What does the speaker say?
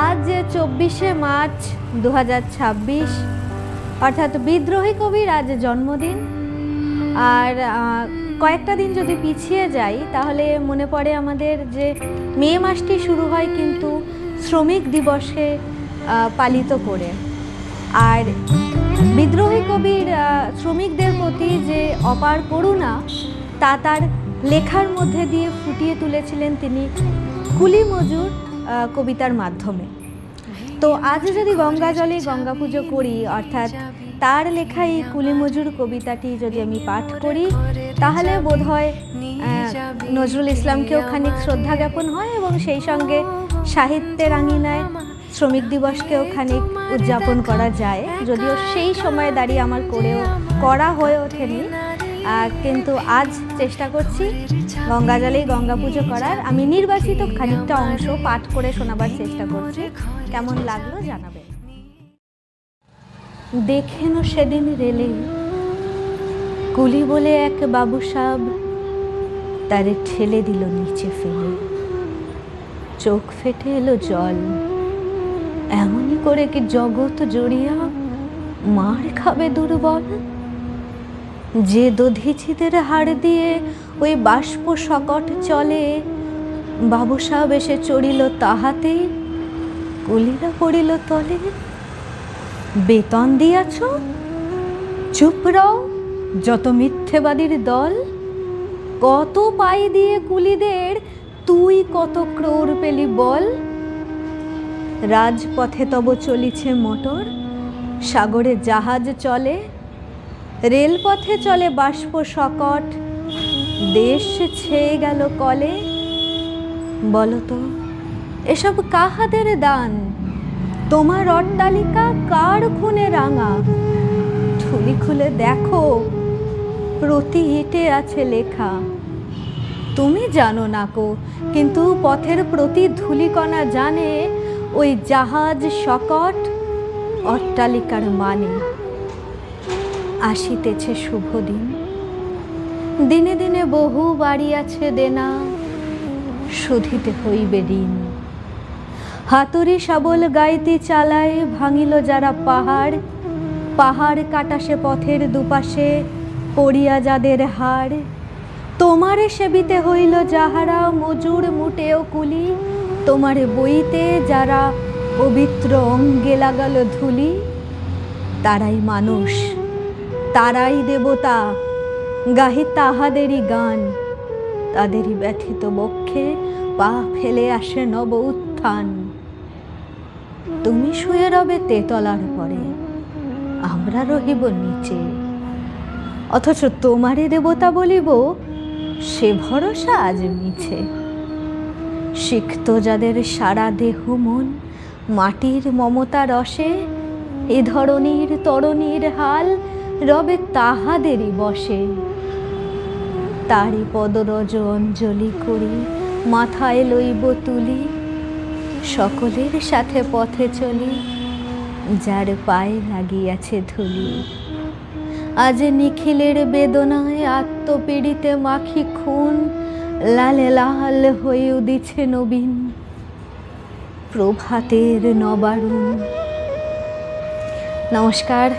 আজ 24শে মার্চ 2026 অর্থাৎ বিদ্রোহী কবির আজ জন্মদিন। আর কয়েকটা দিন যদি পিছিয়ে যাই তাহলে মনে পড়ে আমাদের যে মে মাসটি শুরু হয় কিন্তু শ্রমিক দিবসে পালিত করে। আর বিদ্রোহী কবির শ্রমিকদের প্রতি যে অপার করুণা তা তার লেখার মধ্যে দিয়ে ফুটিয়ে তুলেছিলেন তিনি কুলি মজুর কবিতার মাধ্যমে। তো আজ যদি গঙ্গা জলে গঙ্গা পুজো করি, অর্থাৎ তার লেখা এই কুলি মজুর কবিতাটি যদি আমি পাঠ করি তাহলে বোধহয় নজরুল ইসলামকেও খানিক শ্রদ্ধা জ্ঞাপন হয় এবং সেই সঙ্গে সাহিত্যের আঙিনায় শ্রমিক দিবসকেও খানিক উদযাপন করা যায়। যদিও সেই সময় দাঁড়িয়ে আমার করা হয়ে ওঠেনি, কিন্তু আজ চেষ্টা করছি গঙ্গা জলেই গঙ্গা পুজো করার। আমি নির্বাচিত খানিকটা অংশ পাঠ করে শোনাবার চেষ্টা করছি, কেমন লাগলো জানাবে। দেখেন সেদিন রেলে কুলি বলে এক বাবু সাব তারে ঠেলে দিল নিচে ফেলে, চোখ ফেটে এলো জল। এমনই করে কি জগৎ জড়িয়া মার খাবে দুর্বল? যে দধিচিদের হাড় দিয়ে ওই বাষ্প সকট চলে, বাবু সাহেব এসে চড়িল তাহাতে, কুলিরা পড়িল তলে। বেতন দিয়াছ? চুপ রও যত মিথ্যেবাদীর দল। কত পাই দিয়ে কুলিদের তুই কত ক্রোর পেলি বল? রাজপথে তব চলিছে মোটর, সাগরে জাহাজ চলে, রেলপথে চলে বাষ্প সকট, দেশ ছেয়ে গেল কলে। বলতো এসব কাহাদের দান? তোমার অট্টালিকা কার খুনে রাঙা? ঠুলি খুলে দেখো প্রতি ইটে আছে লেখা। তুমি জানো না কো, কিন্তু পথের প্রতি ধূলিকণা জানে ওই জাহাজ সকট অট্টালিকার মানে। আসিতেছে শুভ দিন, দিনে দিনে বহু বাড়ি আছে দেনা, শুধিতে হইবে ঋণ। হাতুড়ি শাবল গাইতে চালায় ভাঙিল যারা পাহাড়, পাহাড় কাটাসে পথের দুপাশে পড়িয়া যাদের হাড়। তোমারে সেবিতে হইল যাহারা মজুর মুটেও কুলি, তোমারে বইতে যারা পবিত্র অঙ্গে লাগালো ধুলি। তারাই মানুষ, তারাই দেবতা, গাহি তাহাদেরই গান। তাদেরই ব্যথিত বক্ষে পা ফেলে আসে নব উত্থান। তুমি শুয়ে রবে তেতলার পরে, আমরা রহিব নিচে, অথচ তোমারে দেবতা বলিব সে ভরসা আজ মিছে। সিক্ত যাদের সারা দেহ মন মাটির মমতা রসে, এ ধরনীর তরণীর হাল রবে তাহাদেরই বসে। তারি পদরজ অঞ্জলি করি মাথায় লইব তুলি, সকলের সাথে পথে চলি যার পায়ে লাগিয়াছে ধুলি। আজ নিখিলের বেদনায় আত্মপীড়িতে মাখি খুন, লালে লাল হয়ে উদিছে নবীন প্রভাতের নবারুণ। নমস্কার।